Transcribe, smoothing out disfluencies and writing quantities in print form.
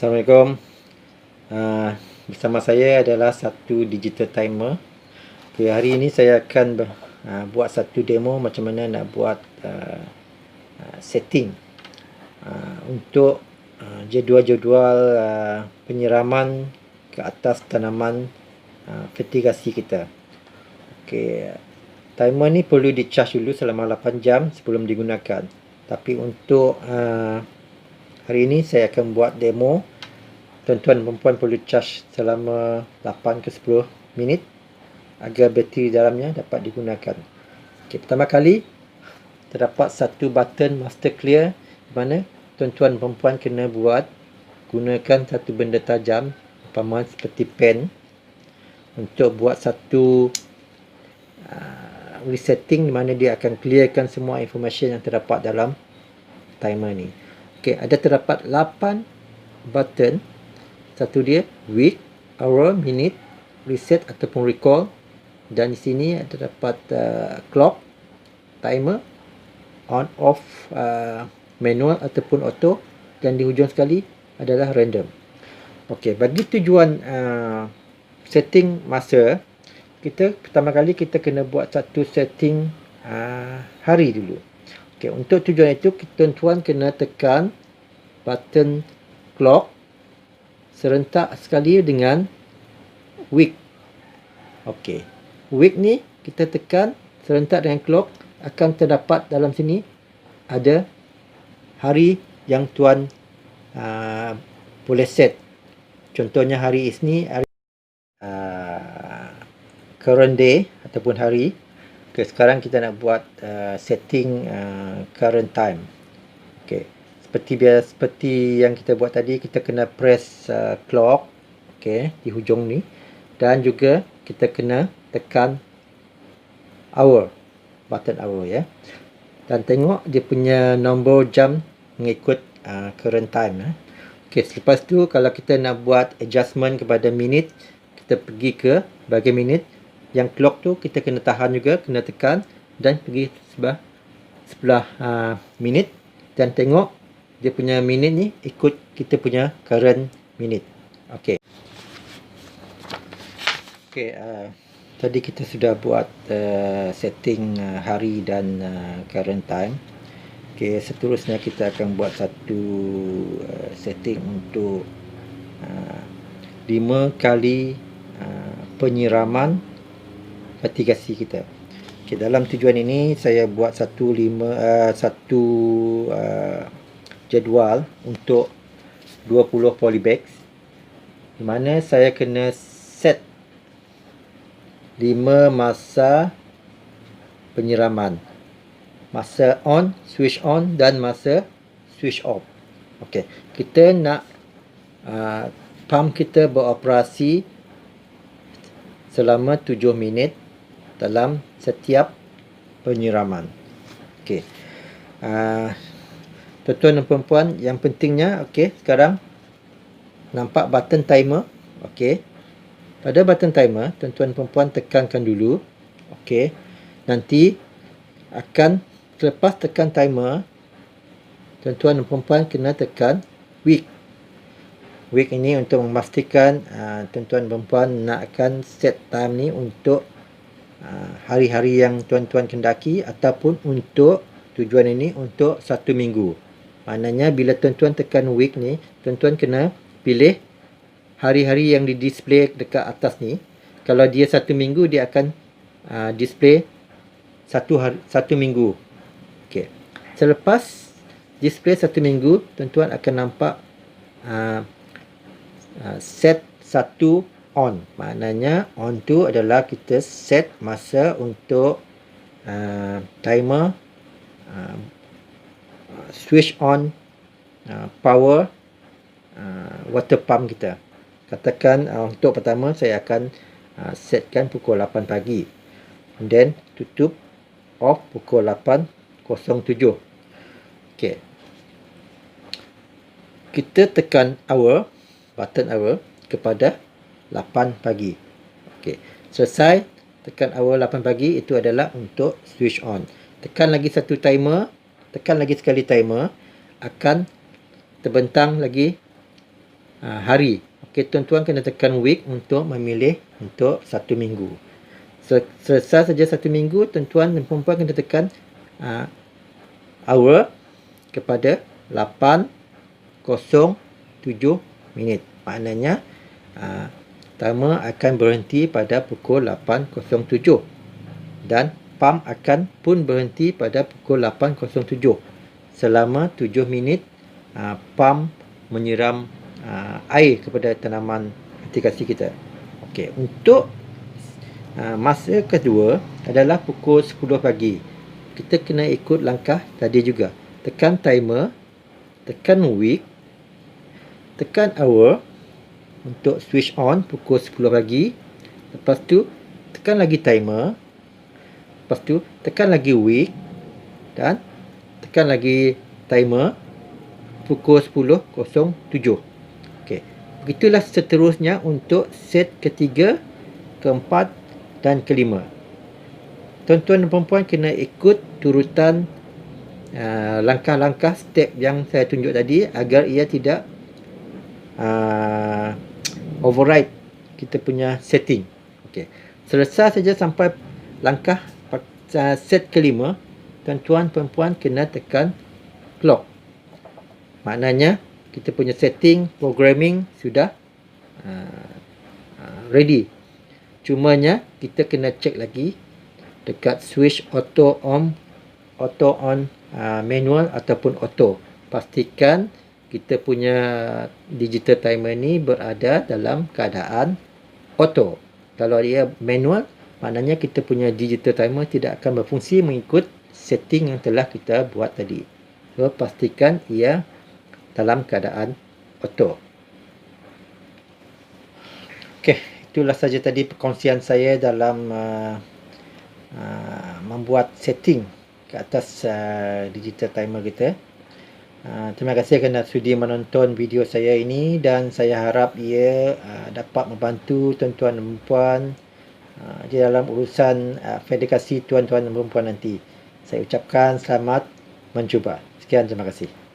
Assalamualaikum. Bersama saya adalah satu digital timer. Okay, hari ini saya akan buat satu demo macam mana nak buat setting untuk jadual-jadual penyiraman ke atas tanaman fertigasi kita. Okay, timer ni perlu di-charge dulu selama 8 jam sebelum digunakan. Tapi untuk hari ini saya akan buat demo. Tuan-tuan dan perempuan perlu charge selama 8 ke 10 minit agar bateri dalamnya dapat digunakan. Okay, pertama kali terdapat satu button master clear di mana tuan-tuan dan perempuan kena gunakan satu benda tajam umpama seperti pen untuk buat satu resetting di mana dia akan clearkan semua information yang terdapat dalam timer ni. Okay, ada terdapat 8 button. Satu dia week, hour, minute, reset ataupun recall, dan di sini terdapat clock, timer, on off, manual ataupun auto, dan di hujung sekali adalah random. Okey, bagi tujuan setting masa, kita pertama kali kita kena buat satu setting hari dulu. Okey, untuk tujuan itu tuan-tuan kena tekan button clock serentak sekali dengan week. Okey, week ni kita tekan serentak dengan clock, akan terdapat dalam sini ada hari yang tuan boleh set. Contohnya hari ini current day ataupun hari. Okay, sekarang kita nak buat setting current time. Okay, seperti yang kita buat tadi, kita kena press clock, okay, di hujung ni, dan juga kita kena tekan hour, button hour ya, dan tengok dia punya nombor jam mengikut current time. Okay, selepas tu kalau kita nak buat adjustment kepada minit, kita pergi ke bahagian minit. Yang clock tu kita kena tahan juga, kena tekan dan pergi sebelah minit, dan tengok dia punya minit ni ikut kita punya current minute. Okey. Okey, tadi kita sudah buat setting hari dan current time. Okey, seterusnya kita akan buat satu setting untuk 5 kali penyiraman fertigasi kita. Okey, dalam tujuan ini saya buat satu jadual untuk 20 polybags, di mana saya kena set 5 masa penyiraman, masa on, switch on, dan masa switch off. Okey, kita nak pump kita beroperasi selama 7 minit dalam setiap penyiraman. Okey, tuan-tuan dan perempuan, yang pentingnya, okey, sekarang nampak button timer. Okey, pada button timer, tuan-tuan dan perempuan tekankan dulu. Okey, nanti akan selepas tekan timer, tuan-tuan dan perempuan kena tekan week. Week ini untuk memastikan tuan-tuan dan perempuan nak akan set time ni untuk hari-hari yang tuan-tuan kendaki, ataupun untuk tujuan ini untuk 1 minggu. Maknanya bila tuan-tuan tekan week ni, tuan-tuan kena pilih hari-hari yang di display dekat atas ni. Kalau dia 1 minggu, dia akan display satu minggu. Okey, selepas display 1 minggu, tuan-tuan akan nampak set 1 on. Maknanya on tu adalah kita set masa untuk timer switch on power water pump kita. Katakan untuk pertama saya akan setkan pukul 8 pagi, and then tutup off pukul 8.07. Okey, kita tekan hour, button hour kepada 8 pagi. Okey, selesai tekan hour 8 pagi, itu adalah untuk switch on. Tekan lagi satu timer, tekan lagi sekali timer, akan terbentang lagi hari. Okey, tuan-tuan kena tekan week untuk memilih untuk 1 minggu. Selesai saja 1 minggu, tuan-tuan dan puan-puan kena tekan hour kepada 8:07 minit. Maknanya timer akan berhenti pada pukul 8:07 dan pump akan pun berhenti pada pukul 8:07. Selama 7 minit pump menyiram air kepada tanaman aplikasi kita. Okey, untuk masa kedua adalah pukul 10 pagi. Kita kena ikut langkah tadi juga. Tekan timer, tekan week, tekan hour untuk switch on pukul 10 pagi. Lepas tu tekan lagi timer. Lepas tu tekan lagi week dan tekan lagi timer pukul 10:07. Okey. Begitulah seterusnya untuk set ketiga, keempat dan kelima. Tuan-tuan dan puan-puan kena ikut turutan langkah-langkah step yang saya tunjuk tadi agar ia tidak override kita punya setting. Okey. Selesai saja sampai langkah set kelima, tuan-tuan puan-puan kena tekan clock. Maknanya kita punya setting programming sudah ready. Cumanya kita kena cek lagi dekat switch auto on manual ataupun auto. Pastikan kita punya digital timer ni berada dalam keadaan auto. Kalau dia manual, maknanya kita punya digital timer tidak akan berfungsi mengikut setting yang telah kita buat tadi. So, pastikan ia dalam keadaan auto. Okey, itulah saja tadi perkongsian saya dalam membuat setting ke atas digital timer kita. Terima kasih kerana sudi menonton video saya ini dan saya harap ia dapat membantu tuan-tuan dan puan di dalam urusan verifikasi tuan-tuan dan puan nanti. Saya ucapkan selamat mencuba. Sekian, terima kasih.